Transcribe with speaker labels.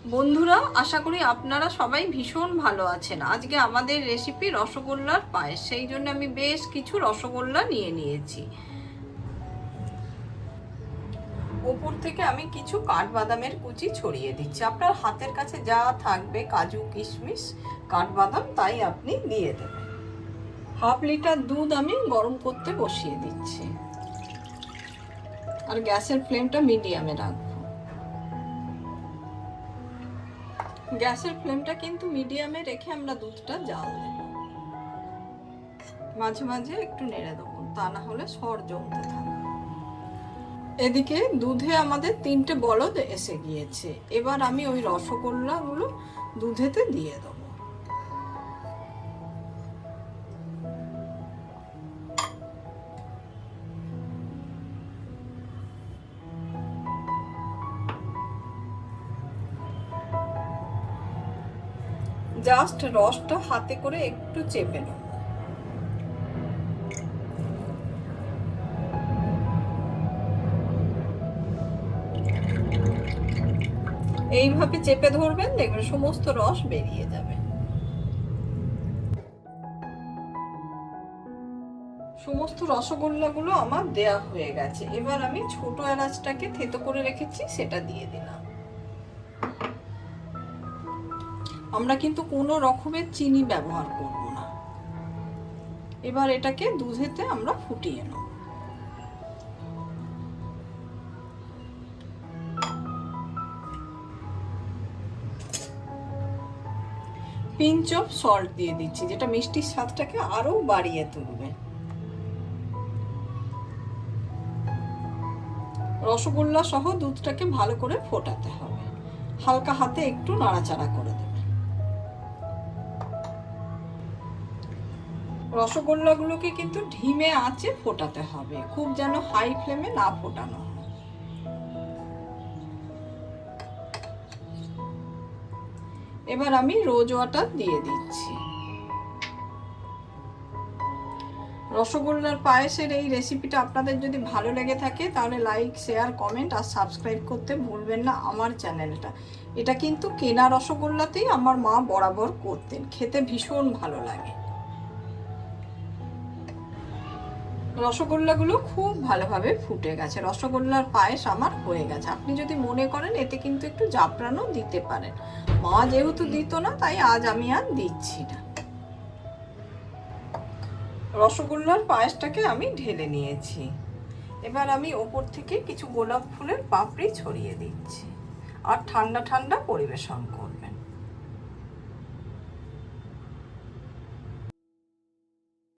Speaker 1: বন্ধুরা, আশা করি আপনারা সবাই ভীষণ ভালো আছেন। আজকে আমাদের রেসিপি রসগোল্লার পায়েস। সেই জন্য আমি বেশ কিছু রসগোল্লা নিয়ে নিয়েছি। ওপর থেকে আমি কিছু কাঠবাদামের কুচি ছড়িয়ে দিচ্ছি। আপনার হাতের কাছে যা থাকবে, কাজু, কিশমিশ, কাঠবাদাম, তাই আপনি দিয়ে দেবেন। হাফ লিটার দুধ আমি গরম করতে বসিয়ে দিচ্ছি, আর গ্যাসের ফ্লেমটা মিডিয়ামে রাখবো। গ্যাসের ফ্লেমটা কিন্তু মিডিয়ামে রেখে আমরা দুধটা জাল দেব। মাঝে মাঝে একটু নেড়ে দেবো, তা না হলে সর জমতে থাকবে। এদিকে দুধে আমাদের 3টে বলদ এসে গিয়েছে। এবার আমি ওই রসগোল্লাগুলো দুধেতে দিয়ে দেবো। জাস্ট রসটা হাতে করে একটু চেপে নেব। এইভাবে চেপে ধরবেন, দেখবেন সমস্ত রস বেরিয়ে যাবে। সমস্ত রসগোল্লাগুলো আমার দেয়া হয়ে গেছে। এবার আমি ছোট এলাচটাকে থেতো করে রেখেছি, সেটা দিয়ে দিলাম। আমরা কিন্তু কোনো রকমের চিনি ব্যবহার করব না। এবার এটাকে দুধেতে আমরা ফুটিয়ে নেব। পিঞ্চ অফ সল্ট দিয়ে দিচ্ছি, যেটা মিষ্টির স্বাদটাকে আরো বাড়িয়ে তুলবে। রসগোল্লা সহ দুধটাকে ভালো করে ফোটাতে হবে। হালকা হাতে একটু নাড়াচাড়া করে দেবে। রসগোল্লাগুলোকে কিন্তু ধিমে আঁচে ফোটাতে হবে, খুব যেন হাই ফ্লেমে না ফোটানো হয়। এবার আমি রোজ ওয়াটার দিয়ে দিচ্ছি। রসগোল্লার পায়েসের এই রেসিপিটা আপনাদের যদি ভালো লেগে থাকে তাহলে লাইক, শেয়ার, কমেন্ট আর সাবস্ক্রাইব করতে ভুলবেন না আমার চ্যানেলটা। এটা কিন্তু কেনা রসগোল্লাতেই আমার মা বরাবর করতেন, খেতে ভীষণ ভালো লাগে। রসগোল্লাগুলো খুব ভালোভাবে ফুটে গেছে। রসগোল্লার পায়েস আমার হয়ে গেছে। আপনি যদি মনে করেন এতে কিন্তু একটু জাফরানও দিতে পারেন। মা যেহেতু দিত না, তাই আজ আমি আর দিচ্ছি না। রসগোল্লার পায়েসটাকে আমি ঢেলে নিয়েছি। এবার আমি ওপর থেকে কিছু গোলাপ ফুলের পাপড়ি ছড়িয়ে দিচ্ছি, আর ঠান্ডা ঠান্ডা পরিবেশন করবে।